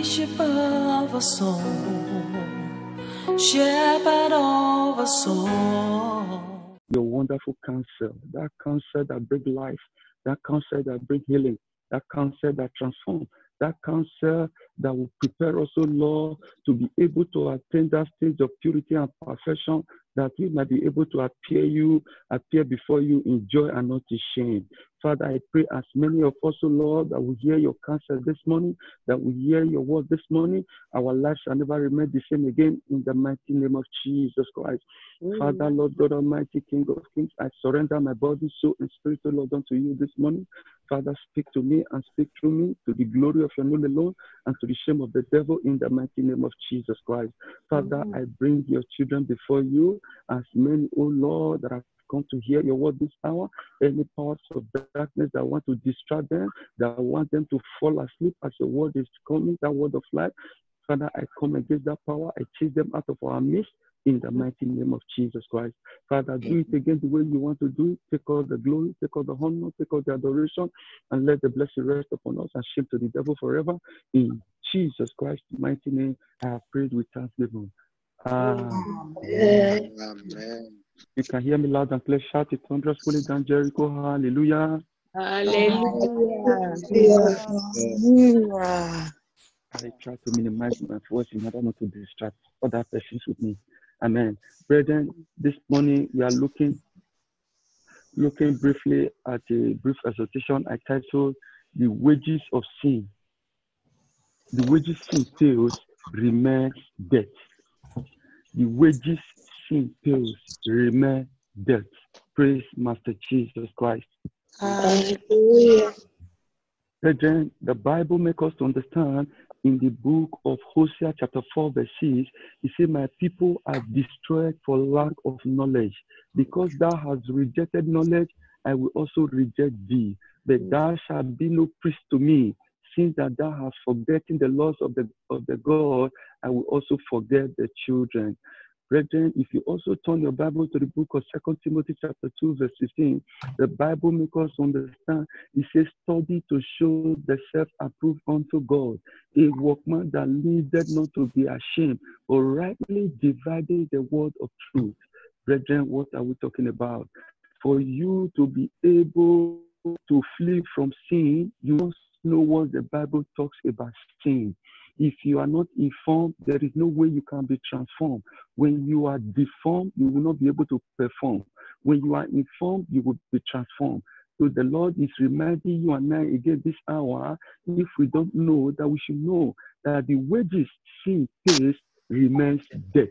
of a soul, shepherd of a soul. Your wonderful counsel, that counsel that brings life, that counsel that brings healing, that counsel that transforms, that counsel that will prepare us, O Lord, to be able to attain that stage of purity and perfection, that we might be able to appear before you in joy and not in shame. Father, I pray as many of us, O Lord, that will hear your counsel this morning, that will hear your word this morning, our lives shall never remain the same again, in the mighty name of Jesus Christ. Father, Lord God Almighty, King of Kings, I surrender my body, soul, and spirit, O Lord, unto you this morning. Father, speak to me and speak through me to the glory of your name alone and to the shame of the devil, in the mighty name of Jesus Christ. Father, I bring your children before you, as many, O Lord, that have come to hear your word this hour. Any powers of darkness that want to distract them, that want them to fall asleep as your word is coming, that word of life. Father, I come against that power. I chase them out of our midst in the mighty name of Jesus Christ. Father, do it again the way you want to do it. Take all the glory, take all the honor, take all the adoration, and let the blessing rest upon us and shame to the devil forever. In Jesus Christ's mighty name, I have prayed with thanksgiving. Amen. Amen. You can hear me loud and clear. Shout it thunderously down Jericho. Hallelujah. Hallelujah. I try to minimize my voice in order not to distract other persons with me. Amen. Brethren, this morning we are looking briefly at a brief exhortation I titled The Wages of Sin. The wages sin pays remains death. The wages sin pays remain death. Praise Master Jesus Christ. Hallelujah. Brethren, the Bible makes us to understand in the book of Hosea chapter 4 verse 6, it says, my people are destroyed for lack of knowledge. Because thou hast rejected knowledge, I will also reject thee. But thou shalt be no priest to me. Since that thou hast forgotten the laws of the God, I will also forget the children. Brethren, if you also turn your Bible to the book of 2 Timothy chapter 2 verse 15, the Bible makes us understand. It says, study to show the self-approved unto God, a workman that needed not to be ashamed, but rightly dividing the word of truth. Brethren, what are we talking about? For you to be able to flee from sin, you must know what the Bible talks about sin. If you are not informed, there is no way you can be transformed. When you are deformed, you will not be able to perform. When you are informed, you will be transformed. So the Lord is reminding you and I again this hour, if we don't know, that we should know that the wages sin pays remains death.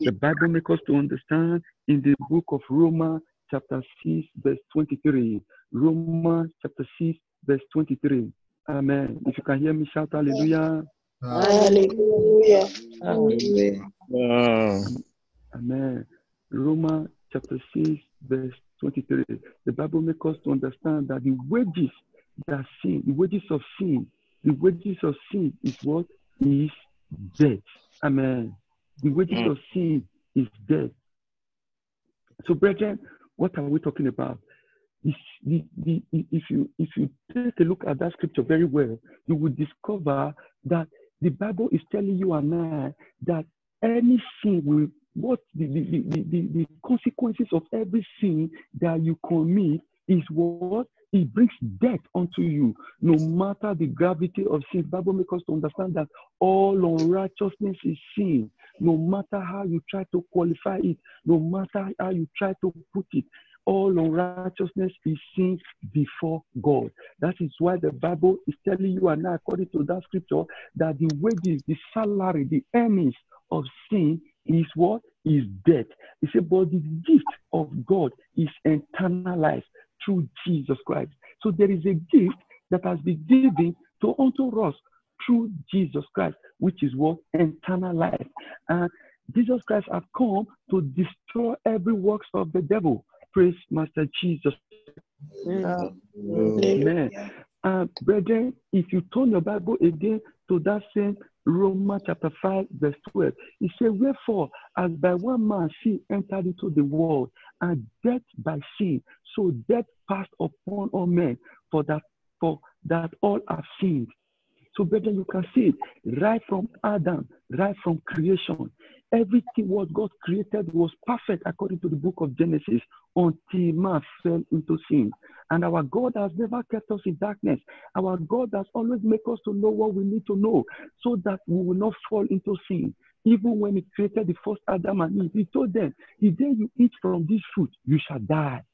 The Bible makes us to understand in the book of Romans chapter 6 verse 23. Romans chapter 6 verse 23. Amen. If you can hear me, shout hallelujah. Hallelujah. Amen. Romans chapter 6 verse 23. The Bible makes us to understand that the wages that sin, the wages of sin is what? Is death. Amen. The wages of sin is death. So, brethren, what are we talking about? If you take a look at that scripture very well, you will discover that the Bible is telling you and I that any sin will, what the consequences of every sin that you commit is what? It brings death unto you. No matter the gravity of sin, the Bible makes us to understand that all unrighteousness is sin. No matter how you try to qualify it, no matter how you try to put it, all unrighteousness is sin before God. That is why the Bible is telling you and I, according to that scripture, that the wages, the salary, the earnings of sin is what? Is death. He said, but the gift of God is eternal life through Jesus Christ. So there is a gift that has been given unto us through Jesus Christ, which is what? Eternal life. And Jesus Christ has come to destroy every works of the devil. Praise Master Jesus. Amen. Brethren, if you turn your Bible again to that same Romans chapter 5 verse 12, it says, wherefore, as by one man sin entered into the world, and death by sin, so death passed upon all men, for that all have sinned. So, brethren, you can see right from Adam, right from creation, everything what God created was perfect according to the book of Genesis until man fell into sin. And our God has never kept us in darkness. Our God has always made us to know what we need to know so that we will not fall into sin. Even when he created the first Adam and Eve, he told them, the day you eat from this fruit, you shall die.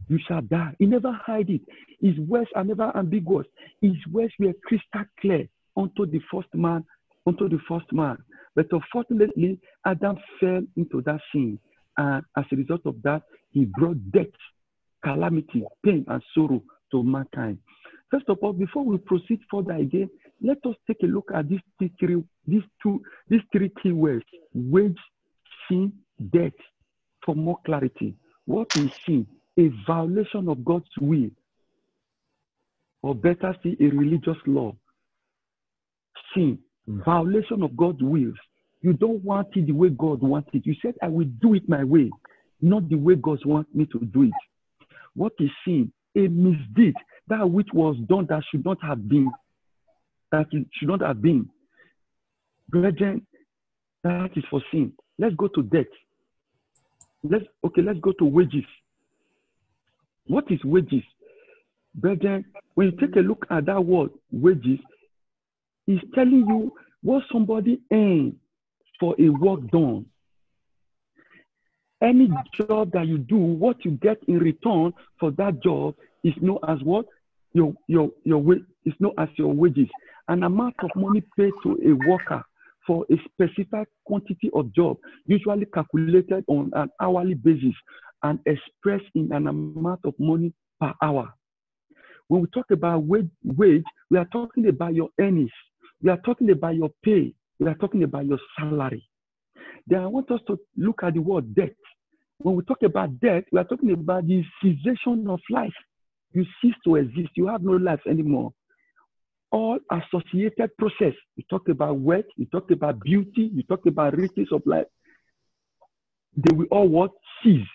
You shall die. He never hide it. His words are never ambiguous. His words were crystal clear unto the first man. But unfortunately, Adam fell into that sin. And as a result of that, he brought death, calamity, pain, and sorrow to mankind. First of all, before we proceed further again, let us take a look at these three key words: wage, sin, death, for more clarity. What is sin? A violation of God's will, or better still, a religious law. Sin, violation of God's will. You don't want it the way God wants it. You said, I will do it my way, not the way God wants me to do it. What is sin? A misdeed, that which was done that should not have been. That it should not have been. Brethren, that is for sin. Let's go to death. Let's go to wages. What is wages? Brethren, when you take a look at that word, wages, it's telling you what somebody earns for a work done. Any job that you do, what you get in return for that job is known as what? Your is known as your wages. An amount of money paid to a worker for a specific quantity of job, usually calculated on an hourly basis and expressed in an amount of money per hour. When we talk about wage, we are talking about your earnings. We are talking about your pay. We are talking about your salary. Then I want us to look at the word death. When we talk about death, we are talking about the cessation of life. You cease to exist. You have no life anymore. All associated process. You talk about wealth. You talk about beauty. You talk about riches of life. They will all what? Cease.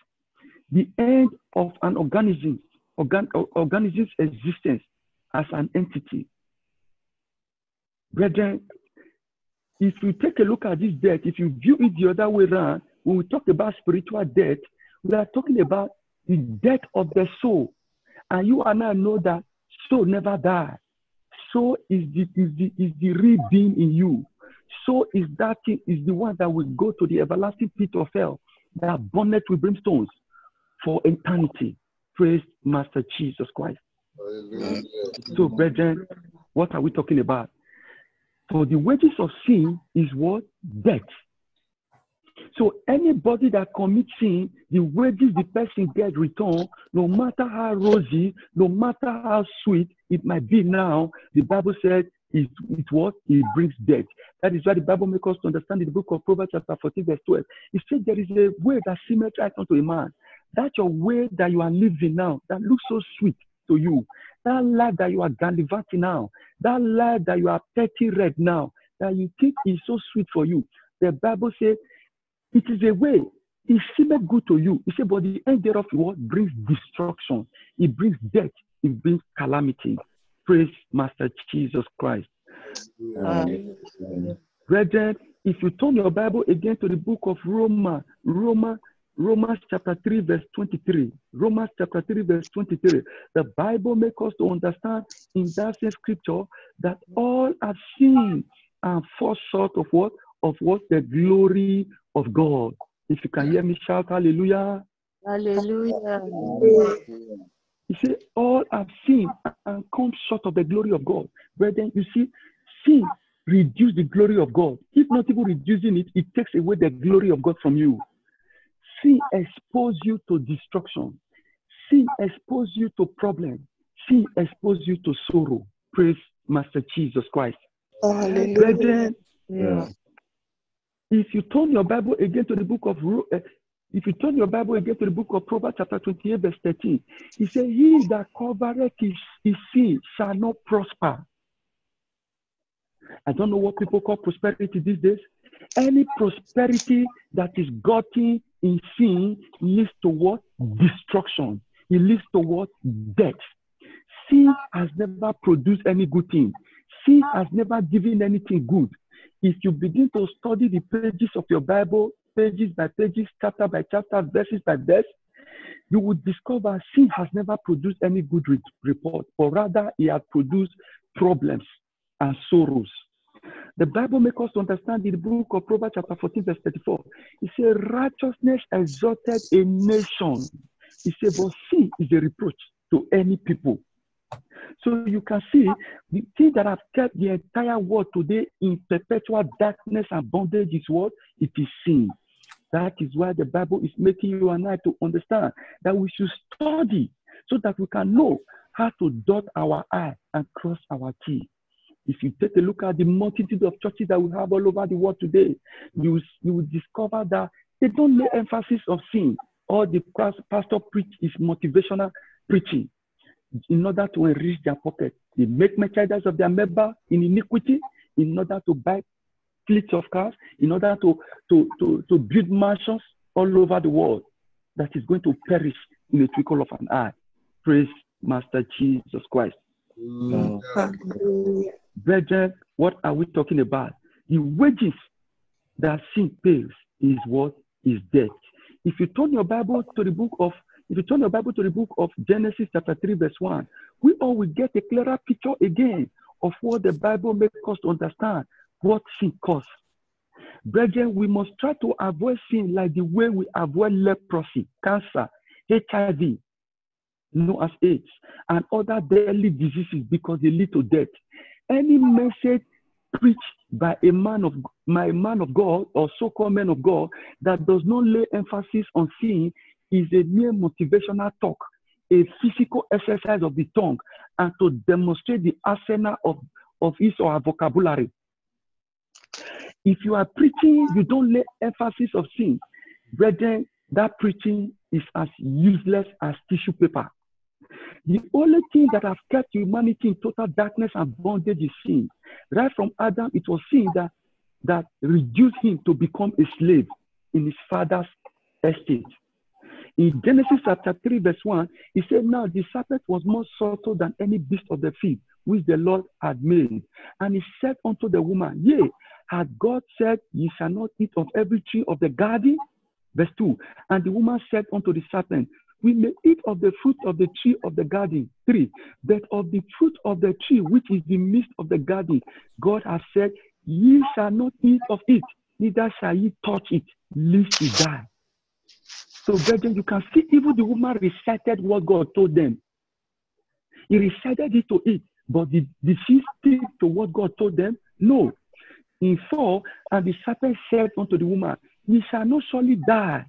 The end of an organism's existence as an entity. Brethren, if you take a look at this death, if you view it the other way around, when we talk about spiritual death, we are talking about the death of the soul. And you and I know that soul never dies. Soul is the real being in you. Soul is the one that will go to the everlasting pit of hell, that burneth with brimstones for eternity. Praise Master Jesus Christ. Hallelujah. So, brethren, what are we talking about? For the wages of sin is what? Death. So anybody that commits sin, the wages the person gets returned, no matter how rosy, no matter how sweet it might be now, the Bible said it what? It brings death. That is why the Bible makes us to understand in the book of Proverbs chapter 14 verse 12. It says there is a way that seemeth right unto a man. That's your way that you are living now, that looks so sweet to you. That life that you are gallivanting now, that life that you are petty red now, that you think is so sweet for you. The Bible says it is a way. It seemed good to you. It said, but the end thereof what brings destruction. It brings death. It brings calamity. Praise Master Jesus Christ. Brethren, if you turn your Bible again to the book of Romans chapter 3 verse 23. Romans chapter 3 verse 23. The Bible makes us to understand in that same scripture that all have sinned and fall short of what? Of what? The glory of God. If you can hear me shout hallelujah. Hallelujah. You see, all have sinned and come short of the glory of God. Brethren, you see, sin reduces the glory of God. If not even reducing it, it takes away the glory of God from you. Sin exposes you to destruction. Sin exposes you to problems. Sin exposes you to sorrow. Praise Master Jesus Christ. Hallelujah. Brethren, Yeah. if you turn your Bible again to the book of Proverbs chapter 28 verse 13, he said, he that covereth his sin shall not prosper. I don't know what people call prosperity these days. Any prosperity that is gotten in sin leads to what? Destruction. It leads to what? Death. Sin has never produced any good thing. sin has never given anything good. If you begin to study the pages of your Bible, pages by pages, chapter by chapter, verses by verse, you will discover sin has never produced any good report, but rather it has produced problems and sorrows. The Bible makes us understand in the book of Proverbs chapter 14 verse 34. It says, righteousness exalted a nation. It says, but sin is a reproach to any people. So you can see the thing that have kept the entire world today in perpetual darkness and bondage is what? It is sin. That is why the Bible is making you and I to understand that we should study so that we can know how to dot our I and cross our T. If you take a look at the multitude of churches that we have all over the world today, you will discover that they don't lay emphasis on sin. All the pastor preach is motivational preaching in order to enrich their pocket. They make merchandise of their member in iniquity in order to buy fleets of cars, in order to build mansions all over the world that is going to perish in a twinkle of an eye. Praise Master Jesus Christ. Brethren, what are we talking about? The wages that sin pays is what? Is death. If you turn your Bible to the book of Genesis chapter 3 verse 1, we all will get a clearer picture again of what the Bible makes us to understand what sin costs. Brethren, we must try to avoid sin like the way we avoid leprosy, cancer, HIV, known as AIDS, and other deadly diseases because they lead to death. Any message preached by a man of God or so-called man of God that does not lay emphasis on sin is a mere motivational talk, a physical exercise of the tongue, and to demonstrate the arsenal of his or her vocabulary. If you are preaching, you don't lay emphasis of sin, brethren, that preaching is as useless as tissue paper. The only thing that has kept humanity in total darkness and bondage is sin. Right from Adam, it was sin that reduced him to become a slave in his father's estate. In Genesis chapter 3 verse 1, he said, now the serpent was more subtle than any beast of the field, which the Lord had made. And he said unto the woman, yea, had God said, ye shall not eat of every tree of the garden? Verse 2, and the woman said unto the serpent, we may eat of the fruit of the tree of the garden. 3, but of the fruit of the tree which is the midst of the garden, God has said, ye shall not eat of it, neither shall ye touch it, lest ye die. So, brethren, you can see even the woman recited what God told them. He recited it to it, but did she stick to what God told them? No. In 4, and the serpent said unto the woman, ye shall not surely die.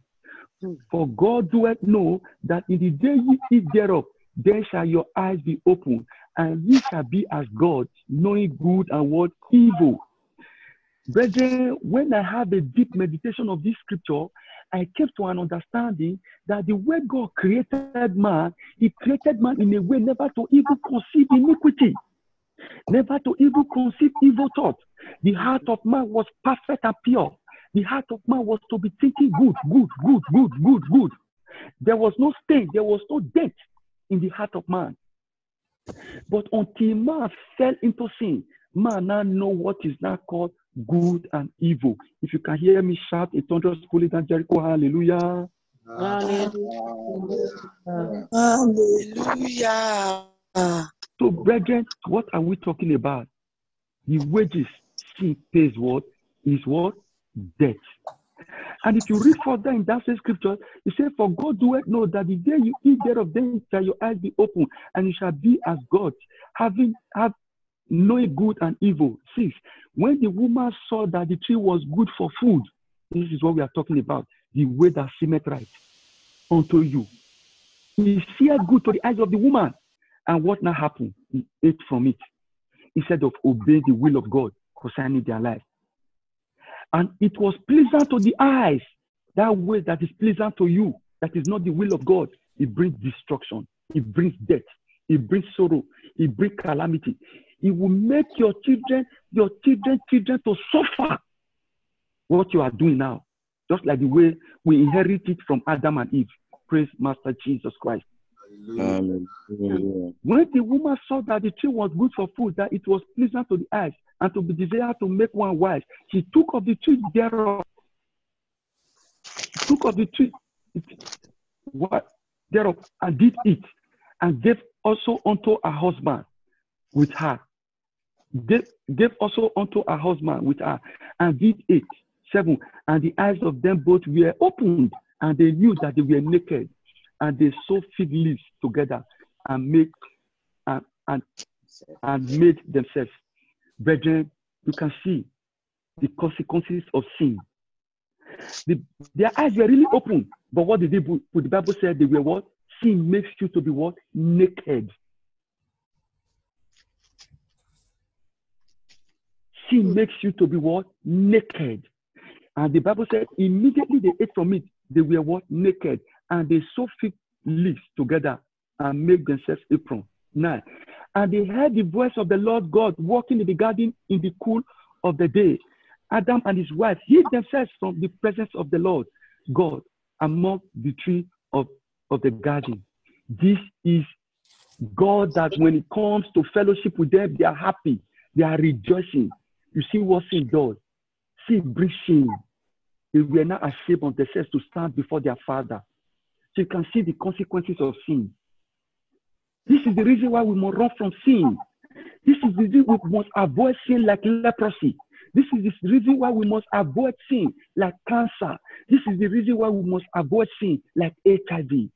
For God doeth know that in the day ye eat thereof, then shall your eyes be opened, and ye shall be as gods, knowing good and what evil. Brethren, when I have a deep meditation of this scripture, I came to an understanding that the way God created man, he created man in a way never to even conceive iniquity, never to even conceive evil thoughts. The heart of man was perfect and pure. The heart of man was to be thinking good. There was no stain, there was no dent in the heart of man. But until man fell into sin, man now know what is now called good and evil. If you can hear me shout a thunderous holy than Jericho, hallelujah. Hallelujah. So, brethren, what are we talking about? The wages sin pays what? Is what? Death. And if you read further in that same scripture, it says, for God doeth know that the day you eat thereof, then shall your eyes be open, and you shall be as gods, knowing good and evil. 6, when the woman saw that the tree was good for food, this is what we are talking about, the way that seemeth right unto you. He seemed good to the eyes of the woman. And what now happened? He ate from it instead of obeying the will of God concerning their life. And it was pleasant to the eyes. That way that is pleasant to you, that is not the will of God. It brings destruction. It brings death. It brings sorrow. It brings calamity. It will make your children to suffer what you are doing now. Just like the way we inherit it from Adam and Eve. Praise Master Jesus Christ. Hallelujah. When the woman saw that the tree was good for food, that it was pleasant to the eyes, and to be desired to make one wise, she took of the tree thereof. Took of the tree thereof and did eat, and gave also unto her husband with her. Gave also unto her husband with her, and did eat. 7. And the eyes of them both were opened, and they knew that they were naked, and they sewed fig leaves together and made themselves. Brethren, you can see the consequences of sin. Their eyes were really open, but what did they do? The Bible said they were what? Sin makes you to be what? Naked. Sin makes you to be what? Naked. And the Bible said immediately they ate from it, they were what? Naked. And they sewed fig leaves together and made themselves aprons. 9. And they heard the voice of the Lord God walking in the garden in the cool of the day. Adam and his wife hid themselves from the presence of the Lord God among the trees of the garden. This is God, that when it comes to fellowship with them, they are happy. They are rejoicing. You see what sin does? Sin brings shame. They were not ashamed of themselves to stand before their Father. So you can see the consequences of sin. This is the reason why we must run from sin. This is the reason we must avoid sin like leprosy. This is the reason why we must avoid sin like cancer. This is the reason why we must avoid sin like HIV.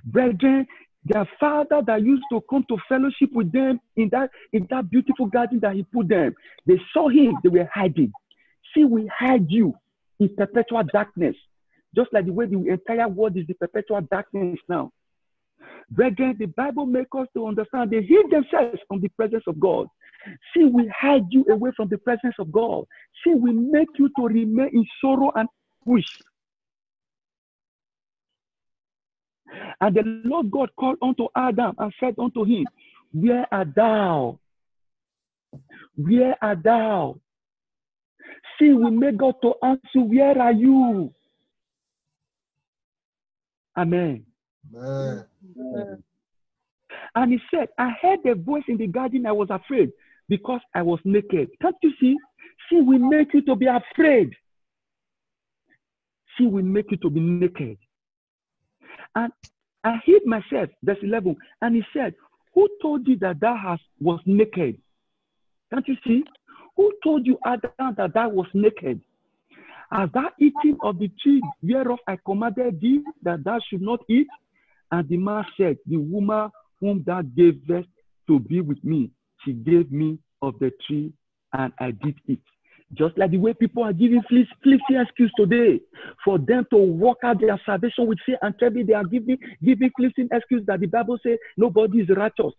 Brethren, their father that used to come to fellowship with them in that beautiful garden that he put them, they saw him, they were hiding. See, we hide you in perpetual darkness, just like the way the entire world is the perpetual darkness now. Brethren, the Bible makes us to understand they hid themselves from the presence of God. See, we hide you away from the presence of God. See, we make you to remain in sorrow and anguish. And the Lord God called unto Adam and said unto him, Where art thou? Where art thou? See, we make God to answer, Where are you? Amen. Amen. And he said, I heard a voice in the garden, I was afraid because I was naked. Can't you see? See, we make you to be afraid. See, we make you to be naked. And I hid myself, verse 11, and he said, Who told you that thou was naked? Can't you see? Who told you, Adam, that thou was naked? Hast thou eaten of the tree whereof I commanded thee that thou should not eat? And the man said, The woman whom thou gavest to be with me, she gave me of the tree, and I did eat. Just like the way people are giving flimsy excuse today for them to work out their salvation with fear and trembling, they are giving flimsy excuse that the Bible says nobody is righteous,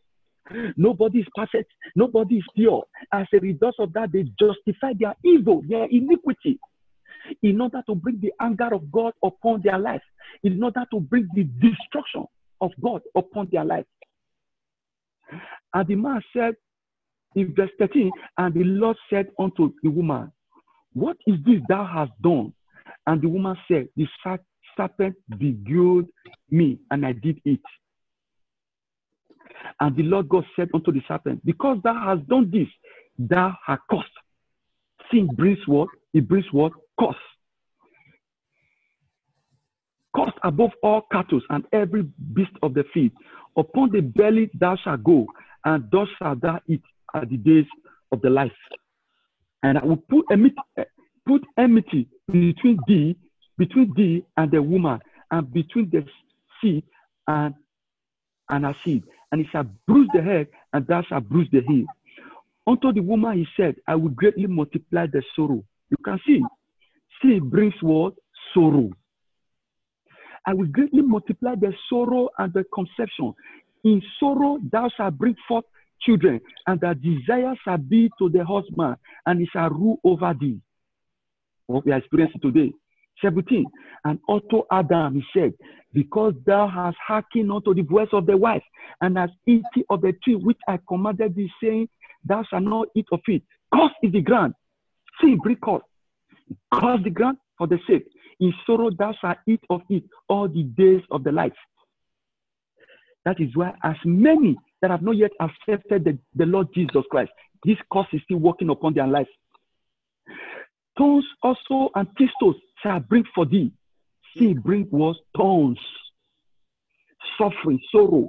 nobody is perfect, nobody is pure. As a result of that, they justify their evil, their iniquity, in order to bring the anger of God upon their life, in order to bring the destruction of God upon their life. And the man said, in verse 13, and the Lord said unto the woman, What is this thou hast done? And the woman said, The serpent beguiled me, and I did eat. And the Lord God said unto the serpent, Because thou hast done this, thou hast cursed. Sin brings what? It brings what? Curse. Curse above all cattle and every beast of the field. Upon the belly thou shalt go, and thus shalt thou eat at the days of the life. And I will put enmity between thee and the woman, and between the seed and her seed. And it shall bruise the head, and thou shalt bruise the heel. Unto the woman he said, I will greatly multiply the sorrow. You can see, sin brings what? Sorrow. I will greatly multiply the sorrow and the conception. In sorrow thou shalt bring forth children, and the desire shall be to the husband, and he shall rule over thee. What we are experiencing today. 17. And unto Adam he said, Because thou hast hearkened unto the voice of the wife, and hast eaten of the tree which I commanded thee, saying, Thou shalt not eat of it. Curse is the ground. Sin bring curse. Curse the ground for the sake. In sorrow thou shalt eat of it all the days of the life. That is why as many that have not yet accepted the Lord Jesus Christ, this curse is still working upon their lives. Thorns also and thistles shall bring for thee. See, bring what? Thorns, suffering, sorrow,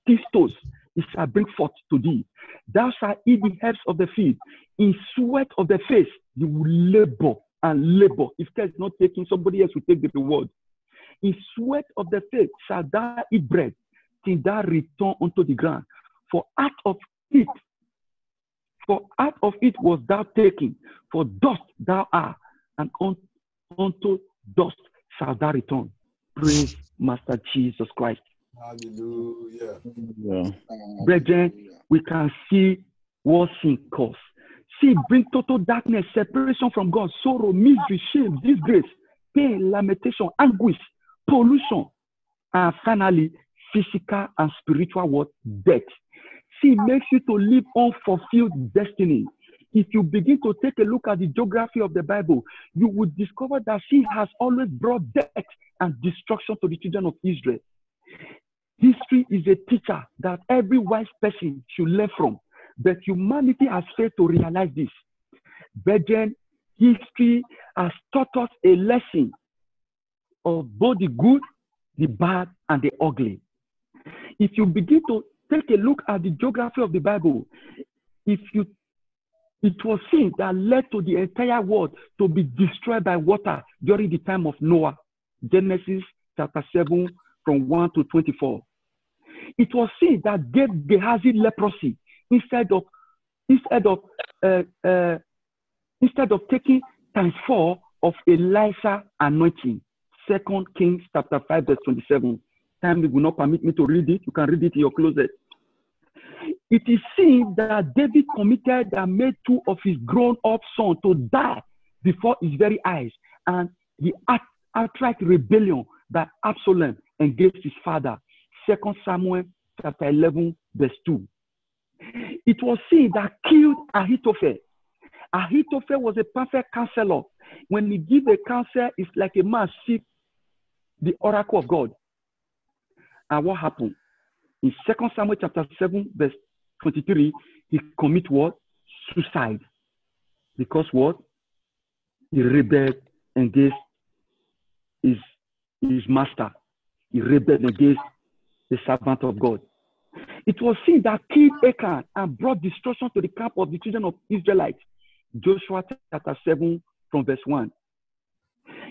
thistles, it shall bring forth to thee. Thou shalt eat the herbs of the field. In sweat of the face, you will labor and labor. If care is not taken, somebody else will take the reward. In sweat of the face shalt thou eat bread, till thou return unto the ground. For out of it was thou taken, for dust thou art, and unto dust shalt thou return. Praise Master Jesus Christ. Hallelujah. Brethren, we can see what sin causes. Sin brings total darkness, separation from God, sorrow, misery, shame, disgrace, pain, lamentation, anguish, pollution, and finally, physical and spiritual what? Death. Sin makes you to live unfulfilled destiny. If you begin to take a look at the geography of the Bible, you will discover that sin has always brought death and destruction to the children of Israel. History is a teacher that every wise person should learn from, but humanity has failed to realize this. Brethren, history has taught us a lesson of both the good, the bad, and the ugly. If you begin to take a look at the geography of the Bible, it was sin that led to the entire world to be destroyed by water during the time of Noah. Genesis chapter 7 from 1 to 24. It was sin that gave Gehazi leprosy instead of taking times 4 of Elisha anointing. 2 Kings chapter 5 verse 27. Time will not permit me to read it. You can read it in your closet. It is sin that David committed that made 2 of his grown-up sons to die before his very eyes, and the outright rebellion by Absalom against his father. 2 Samuel chapter 11 verse 2. It was sin that killed Ahithophel. Ahithophel was a perfect counselor. When he gives a counsel, it's like a man seeks the oracle of God. And what happened? In 2 Samuel chapter 7 verse 23, he commit what? Suicide. Because what? He rebelled against his master. He rebelled against the servant of God. It was sin that killed Achan and brought destruction to the camp of the children of Israelites. Joshua chapter 7 from verse 1.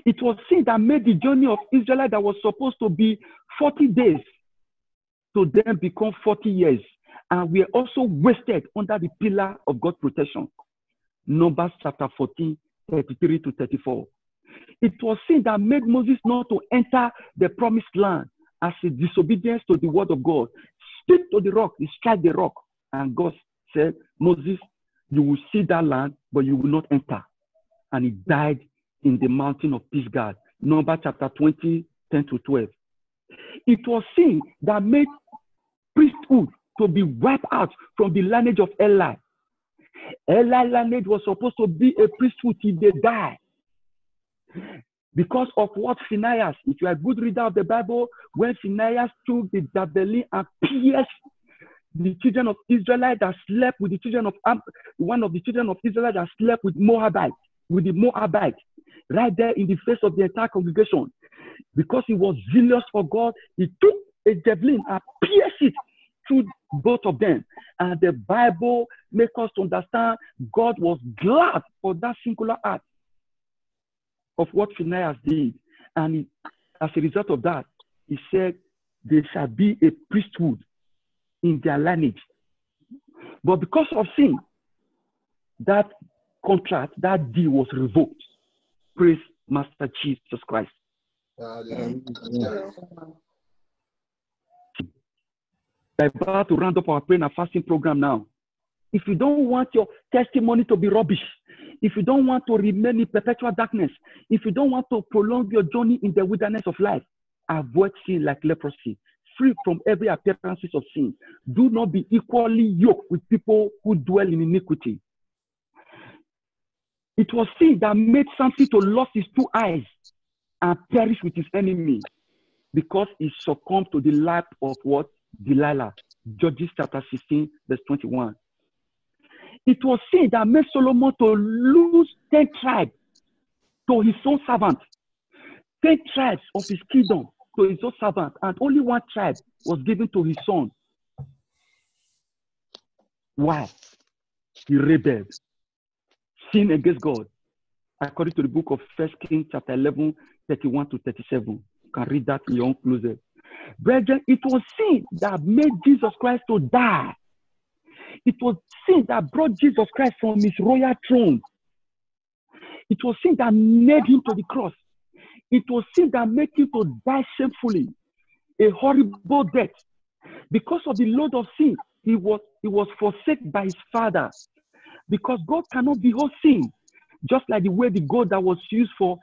It was sin that made the journey of Israelites that was supposed to be 40 days to then become 40 years. And we are also wasted under the pillar of God's protection. Numbers chapter 14, 33 to 34. It was sin that made Moses not to enter the promised land as a disobedience to the word of God. Speak to the rock, he strike the rock. And God said, Moses, you will see that land, but you will not enter. And he died in the mountain of Pisgah. Numbers chapter 20, 10 to 12. It was sin that made priesthood to be wiped out from the lineage of Eli. Eli's lineage was supposed to be a priesthood till they die. Because of what Phinehas, if you are a good reader of the Bible, when Phinehas took the javelin and pierced the children of Israel that slept with the children of one of the children of Israel that slept with the Moabite, right there in the face of the entire congregation. Because he was zealous for God, he took a javelin and pierced it through both of them. And the Bible makes us to understand God was glad for that singular act of what Phinehas did. And as a result of that, he said, there shall be a priesthood in their lineage. But because of sin, that contract, that deal was revoked. Praise Master Jesus Christ. Hallelujah. We're about to round up our prayer and fasting program now. If you don't want your testimony to be rubbish, if you don't want to remain in perpetual darkness, if you don't want to prolong your journey in the wilderness of life, avoid sin like leprosy. Free from every appearances of sin. Do not be equally yoked with people who dwell in iniquity. It was sin that made Samson to lose his 2 eyes and perish with his enemy, because he succumbed to the lap of what? Delilah. Judges chapter 16, verse 21. It was sin that made Solomon to lose 10 tribes to his own servant. 10 tribes of his kingdom to his own servant, and only 1 tribe was given to his son. Why? He rebelled, sinned against God. According to the book of 1 Kings chapter 11, 31 to 37. You can read that in your own closet. Brethren, it was sin that made Jesus Christ to die. It was sin that brought Jesus Christ from his royal throne. It was sin that nailed him to the cross. It was sin that made him to die shamefully, a horrible death. Because of the load of sin, he was forsaken by his Father. Because God cannot behold sin, just like the way the goat that was used for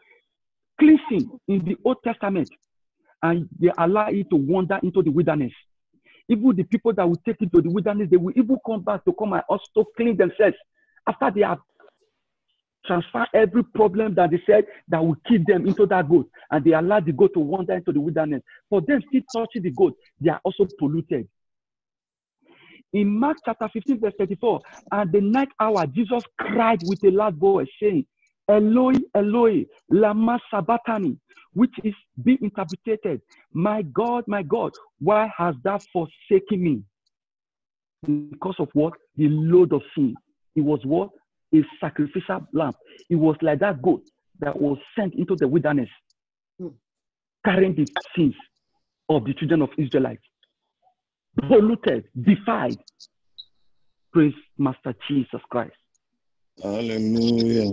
cleansing in the Old Testament, and they allow it to wander into the wilderness. Even the people that will take it to the wilderness, they will even come back to come and also clean themselves after they have transferred every problem that they said that will kill them into that goat, and they allow the goat to wander into the wilderness. For them still touching the goat, they are also polluted. In Mark chapter 15, verse 34, at the night hour, Jesus cried with a loud voice, saying, Eloi, Eloi, lama sabachthani, which is being interpreted, my God, why hast thou forsaken me? Because of what? The load of sin. It was what? A sacrificial lamb. It was like that goat that was sent into the wilderness, carrying the sins of the children of Israelites. Polluted, defied. Praise Master Jesus Christ. Hallelujah.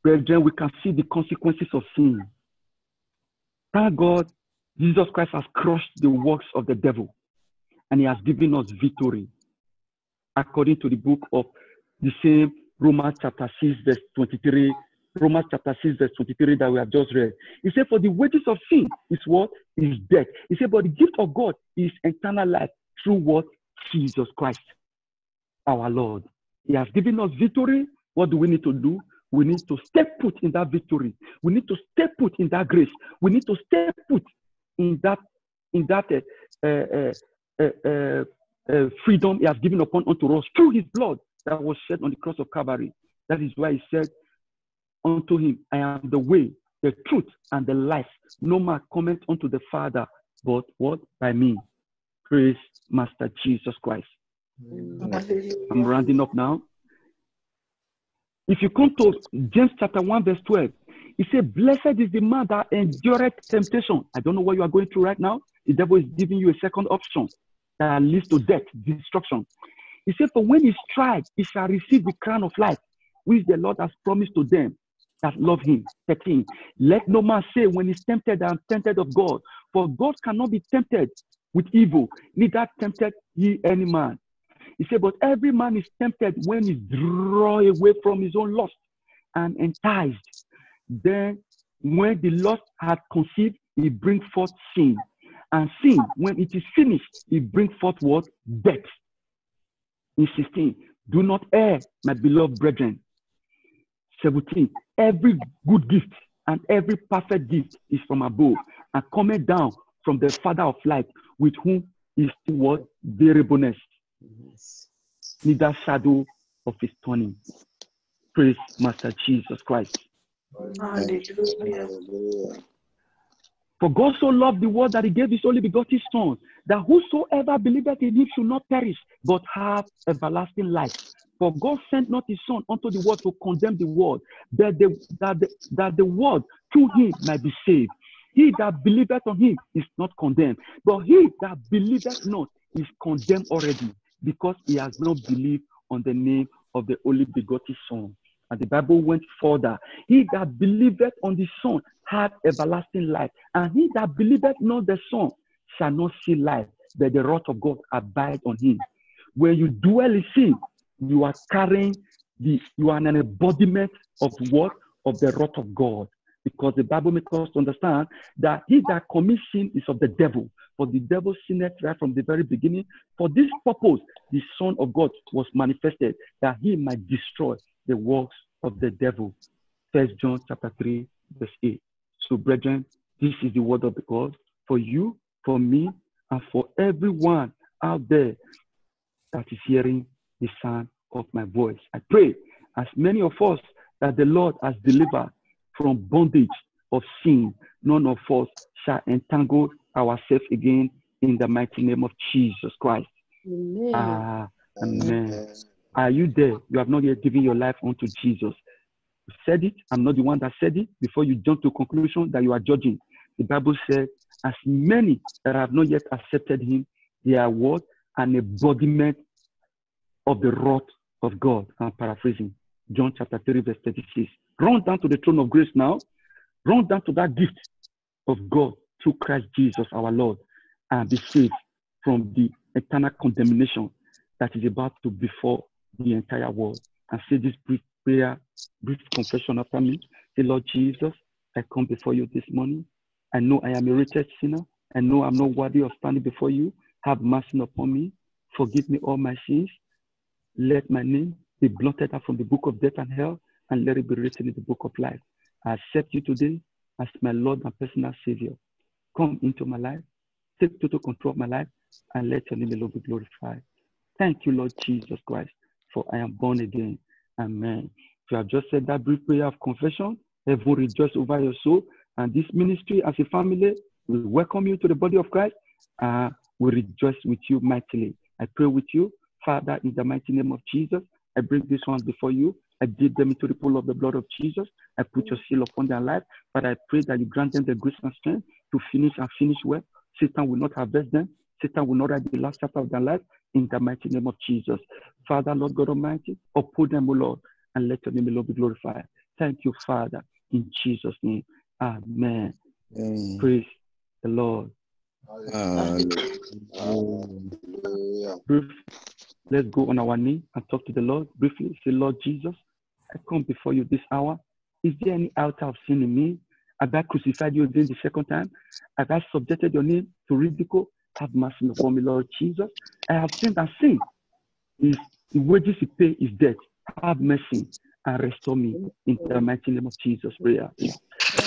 Brethren, we can see the consequences of sin. Thank God, Jesus Christ has crushed the works of the devil, and he has given us victory. According to the book of the same Romans chapter 6, verse 23, Romans chapter 6, verse 23 that we have just read. He said, for the wages of sin is what? Is death. He said, but the gift of God is eternal life through what? Jesus Christ, our Lord. He has given us victory. What do we need to do? We need to stay put in that victory. We need to stay put in that grace. We need to stay put in that freedom he has given upon unto us through his blood that was shed on the cross of Calvary. That is why he said unto him, I am the way, the truth, and the life. No man cometh unto the Father, but what? By me. Praise Master Jesus Christ. I'm rounding up now. If you come to James chapter 1, verse 12, he said, blessed is the man that endureth temptation. I don't know what you are going through right now. The devil is giving you a second option that leads to death, destruction. He said, for when he is tried, he shall receive the crown of life, which the Lord has promised to them that love him. 13. Let no man say when he's tempted, I am tempted of God. For God cannot be tempted with evil, neither tempted ye any man. He said, but every man is tempted when he draws away from his own lust and enticed. Then when the lust hath conceived, he brings forth sin. And sin, when it is finished, it brings forth what? Death. In 16, do not err, my beloved brethren. 17, every good gift and every perfect gift is from above and coming down from the Father of light, with whom is what? Variableness, neither shadow of his turning. Praise Master Jesus Christ. Hallelujah. For God so loved the world that he gave his only begotten Son, that whosoever believeth in him should not perish, but have everlasting life. For God sent not his Son unto the world to condemn the world, that the world through him might be saved. He that believeth on him is not condemned, but he that believeth not is condemned already, because he has not believed on the name of the only begotten Son. And the Bible went further. He that believeth on the Son hath everlasting life, and he that believeth not the Son shall not see life, but the wrath of God abide on him. When you dwell in sin, you are carrying you are an embodiment of what? Of the wrath of God. Because the Bible makes us understand that he that commits sin is of the devil. For the devil sinned right from the very beginning. For this purpose, the Son of God was manifested, that he might destroy the works of the devil. 1 John chapter 3, verse 8. So, brethren, this is the word of God for you, for me, and for everyone out there that is hearing the sound of my voice. I pray as many of us that the Lord has delivered from bondage of sin, none of us shall entangle ourselves again in the mighty name of Jesus Christ. Amen. Amen. Are you there? You have not yet given your life unto Jesus. You said it. I'm not the one that said it. Before you jump to conclusion that you are judging. The Bible said, as many that have not yet accepted him, they are what? An embodiment of the wrath of God. I'm paraphrasing. John chapter 3, verse 36. Run down to the throne of grace now. Run down to that gift of God through Christ Jesus our Lord and be saved from the eternal condemnation that is about to befall the entire world. And say this brief prayer, brief confession after me. Say, Lord Jesus, I come before you this morning. I know I am a wretched sinner. I know I'm not worthy of standing before you. Have mercy upon me. Forgive me all my sins. Let my name be blotted out from the book of death and hell, and let it be written in the book of life. I accept you today as my Lord and personal Savior. Come into my life. Take total control of my life, and let your name alone be glorified. Thank you, Lord Jesus Christ, for I am born again. Amen. If you have just said that brief prayer of confession, heaven rejoice over your soul. And this ministry, as a family, we welcome you to the body of Christ. We rejoice with you mightily. I pray with you, Father, in the mighty name of Jesus. I bring this one before you. I dip them into the pool of the blood of Jesus. I put your seal upon their life. But I pray that you grant them the grace and strength to finish and finish well. Satan will not harvest them. Satan will not write the last chapter of their life in the mighty name of Jesus. Father, Lord God Almighty, uphold them, O Lord, and let your name alone be glorified. Thank you, Father, in Jesus' name. Amen. Praise the Lord. Let's go on our knee and talk to the Lord briefly. Say, Lord Jesus, I come before you this hour. Is there any altar of sin in me? Have I crucified you again the second time? Have I subjected your name to ridicule? Have mercy upon me, Lord Jesus. I have sinned, and sin is the wages you pay is death. Have mercy and restore me in the mighty name of Jesus. Prayer.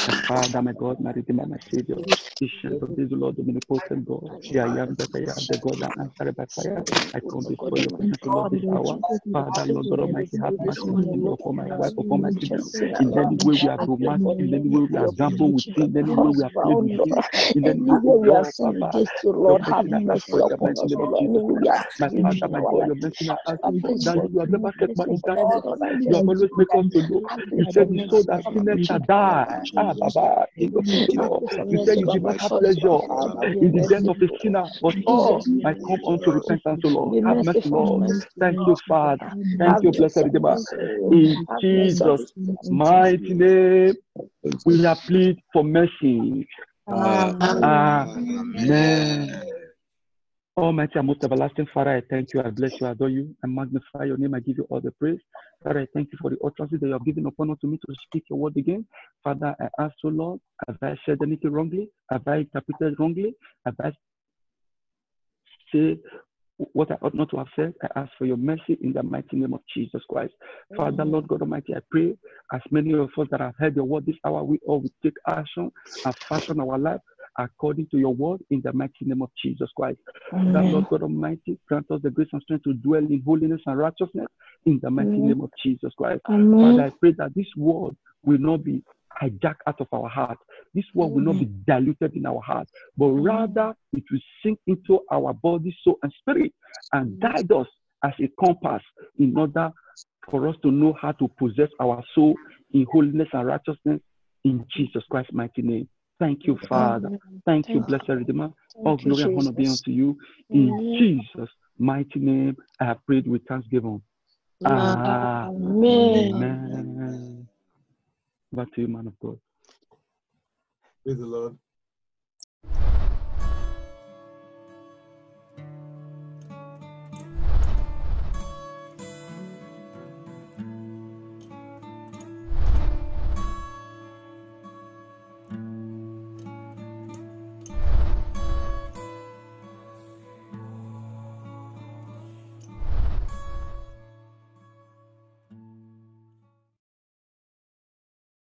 My Father, my God, my Redeemer, my Savior, Ancient of days, Lord, omnipotent God, I am that I am, the God that answered by fire. I come before your presence, Lord, this hour. Father, Lord God Almighty, have mercy upon me, upon my wife, upon my children. In any way we are romantic, in any way we are gambled with sin, in any way we are played with sin, in any way Anywhere we are Lord, sin Papa, against you, your Lord, have mercy I ask mercy for in the upon mighty us, name O of Lord. Jesus Anywhere we Christ. are My sinning Father, in my our God, life, your mercy I ask have mercy that you have upon never us, kept my mercy upon us, eternity. Lord. Have You have mercy always upon made us. us to know. Have You mercy said upon the us, soul that Father, sinneth shall mercy upon die. us. Baba, King of Kings, Have Lord. mercy, You mercy said you did upon not us, have Lord. pleasure Father, be in the death of a merciful. sinner, but all Jesus, might come unto merciful. repentance, O Lord. Be Have mercy, merciful, Lord. Thank merciful. you, Father. Thank Have you, blessed mercy on Redeemer. us, O. In Have mercy on Jesus' this place. mighty name, we have pleaded for mercy. Amen. Almighty and most everlasting Father, I thank you, I bless you, I adore you, I magnify your name, I give you all the praise. Father, I thank you for the utterances that you have given upon unto me to speak your word again. Father, I ask you, Lord, have I said anything wrongly? Have I interpreted wrongly? Have I said what I ought not to have said? I ask for your mercy in the mighty name of Jesus Christ. Father, Lord God Almighty, I pray as many of us that have heard your word this hour, we all will take action and fashion our life according to your word in the mighty name of Jesus Christ. That Lord God Almighty, grant us the grace and strength to dwell in holiness and righteousness in the mighty name of Jesus Christ. Father, I pray that this word will not be hijacked out of our heart. This word will not be diluted in our heart, but rather it will sink into our body, soul, and spirit and guide us as a compass in order for us to know how to possess our soul in holiness and righteousness in Jesus Christ's mighty name. Thank you, Father. Thank you, blessed Redeemer. All glory and honor be unto you. In Jesus' mighty name, I have prayed with thanksgiving. Amen. Back to you, man of God. Praise the Lord.